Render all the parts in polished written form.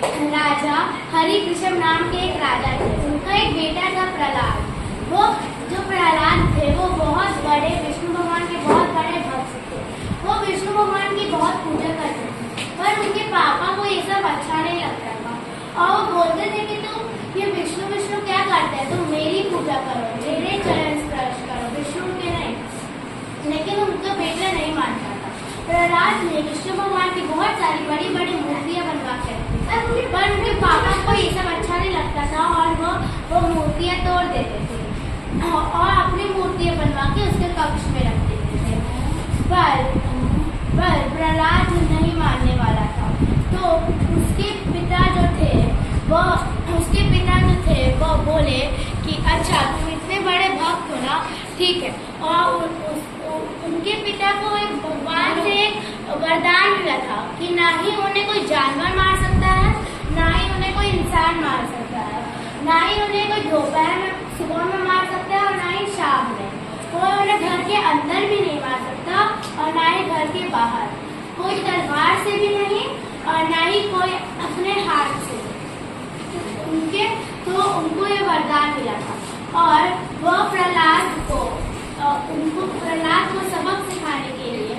राजा हरिकृष्ण नाम के एक राजा थे। उनका एक बेटा था प्रहलाद। वो जो प्रहलाद थे वो बहुत बड़े विष्णु भगवान के बहुत बड़े भक्त थे। वो विष्णु भगवान की बहुत पूजा करते थे, पर उनके पापा को ये सब अच्छा नहीं लगता था और वो बोलते थे कि तुम ये विष्णु विष्णु क्या करते हैं, तुम मेरी पूजा करो, मेरे चरण स्पर्श करो, विष्णु के नहीं। लेकिन उनका बेटा नहीं मानता था। प्रहलाद ने विष्णु भगवान की बहुत सारी बड़ी बड़ी मूर्तियां बनवा के रखी, पर उनके पापा को ये सब अच्छा नहीं लगता था और वो मूर्तियां तोड़ देते थे और अपनी मूर्तियां बनवा के उसके कक्ष में रख देते थे। पर प्रहलाद नहीं मानने वाला था, तो उसके पिता जो थे वो बोले कि अच्छा तुम इतने बड़े भक्त हो ना, ठीक है। और उनके पिता को एक भगवान से वरदान मिला था कि ना ही उन्हें कोई जानवर मार सकता है, ना ही उन्हें कोई इंसान मार सकता है, ना ही उन्हें कोई दोपहर में सुबह में मार सकता है और ना ही शाम में। कोई उन्हें घर के अंदर भी नहीं मार सकता और ना ही घर के बाहर, कोई तलवार से भी नहीं और ना ही कोई अपने हाथ से। उनको ये वरदान मिला था और वह प्रहलाद को सबक सिखाने के लिए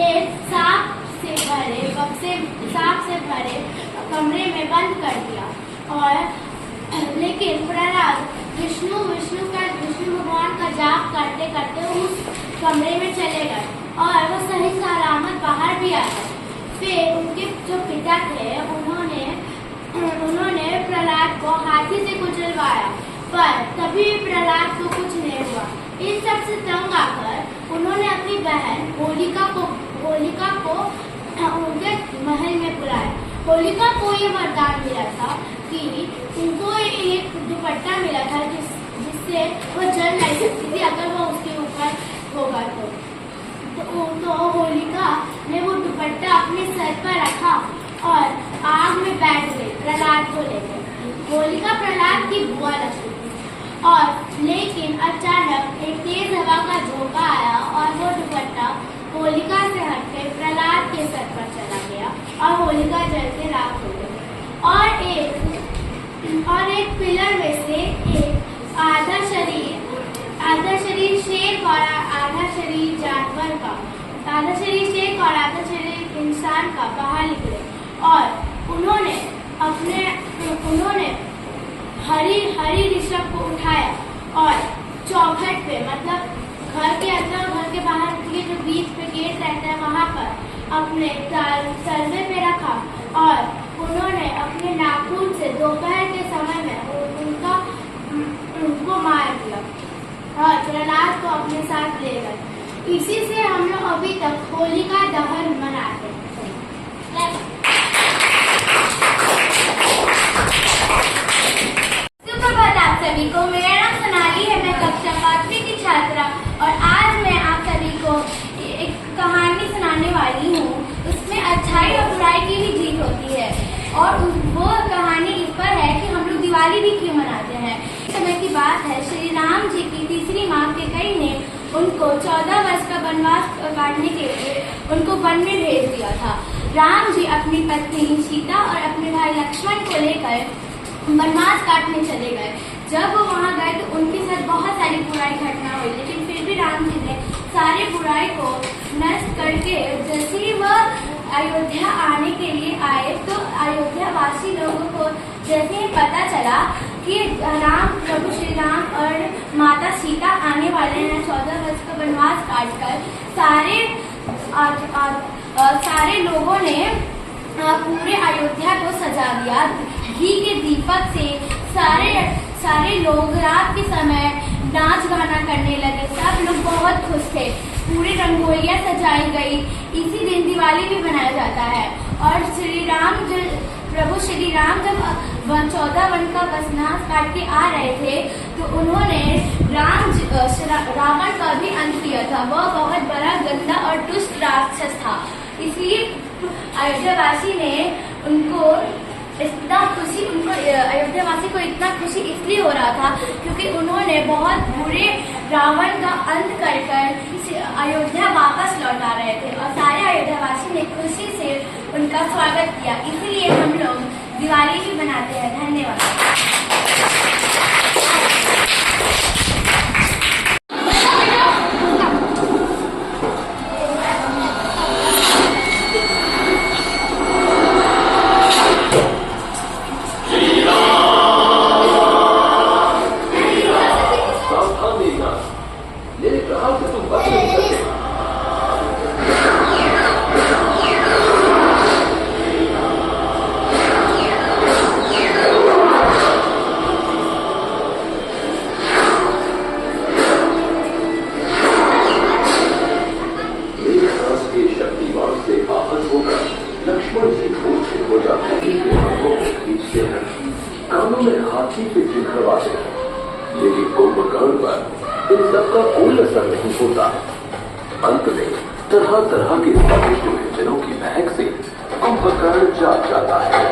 एक सांप से भरे कमरे में बंद कर दिया। और लेकिन प्रहलाद विष्णु भगवान का जाप करते करते उस कमरे में चले गए और वो सही सलामत बाहर भी आ गए। फिर उनके जो पिता थे उन्होंने प्रहलाद को हाथी से कुचलवाया, पर तभी प्रहलाद को कुछ नहीं हुआ। इन सब से तंग आकर उन्होंने अपनी बहन होलिका को उनके महल में बुलाया। होलिका को ये वरदान मिला था कि उनको एक दुपट्टा मिला था जिससे वो जल नहीं सकती थी अगर वो उसके ऊपर होगा तो होलिका ने वो दुपट्टा अपने सर पर रखा और आग में बैठ गई, प्रहलाद को लेकर। होलिका प्रहलाद की बुआ लगती थी और लेकिन अचानक एक तेज हवा का झोंका आया और वो दुपट्टा होलिका से हटकर प्रहलाद के सर पर चला गया और होलिका जल के राख हो गई। और एक पिलर में से एक आधा शरीर शेर और आधा शरीर जानवर का, आधा शरीर शेर और आधा शरीर इंसान का बाहर निकले और उन्होंने हरि ऋषभ को उठाया और चौखट पे, मतलब घर के अंदर और घर के बाहर के जो बीच पे गेट रहता है वहां पर अपने सर्वे पे रखा और उन्होंने अपने नाखून से दोपहर के समय में उनको मार दिया और प्रहलाद को अपने साथ ले गए। इसी से हम लोग अभी तक होलिका दहन मनाते हैं। सुप्रभात आप सभी को, मेरा नाम सोनाली है, मैं कक्षा 5वीं की छात्रा और आज मैं आप सभी को एक कहानी सुनाने वाली हूँ। उसमें अच्छाई और बुराई की भी जीत होती है और वो कहानी इस पर है कि हम लोग दिवाली भी क्यों मनाते हैं। समय की बात है, श्री राम जी की तीसरी माँ कैकेयी ने उनको 14 वर्ष का वनवास काटने के लिए उनको वन में भेज दिया था। राम जी अपनी पत्नी सीता और अपने भाई लक्ष्मण को लेकर वनवास काटने चले गए। जब वो वहाँ गए तो उनके साथ बहुत सारी बुराई घटना हुई, लेकिन फिर भी राम जी ने सारी बुराई को नष्ट करके जैसे ही वह अयोध्या आने के लिए आए तो अयोध्या वासी लोगों को जैसे ही पता चला कि प्रभु श्री राम और माता सीता आने वाले हैं 14 वर्ष का वनवास काटकर, सारे लोगों ने पूरे अयोध्या को सजा दिया। घी के दीपक से सारे लोग रात के समय नाच गाना करने लगे। सब लोग बहुत खुश थे, पूरी रंगोलियां सजाई गई। इसी दिन दिवाली भी मनाया जाता है। और प्रभु श्री राम जब 14 वन का वनवास काट के आ रहे थे तो उन्होंने रावण का भी अंत किया था। वह बहुत बड़ा गंदा और दुष्ट राक्षस था, इसलिए अयोध्यावासी ने अयोध्यावासी को इतना खुशी इसलिए हो रहा था क्योंकि उन्होंने बहुत बुरे रावण का अंत कर अयोध्या वापस लौट आ रहे थे और सारे अयोध्यावासी ने खुशी से उनका स्वागत किया। इसलिए हम लोग दिवाली भी बनाते हैं। धन्यवाद। सावधानी ना, मैंने कहा कि तुम बच नहीं सकते। मेरे सास के शक्तिवान से आहत होकर लक्ष्मण जी मूर्छित हो जाते हैं, हाथों को खींचते हैं, कानों में हाथी से चिढ़वाते हैं, लेकिन कुंभकर्ण पर इन सबका कोई असर नहीं होता। अंत में तरह तरह के स्वादिष्ट व्यंजनों की महक से कुंभकर्ण जाग जाता है।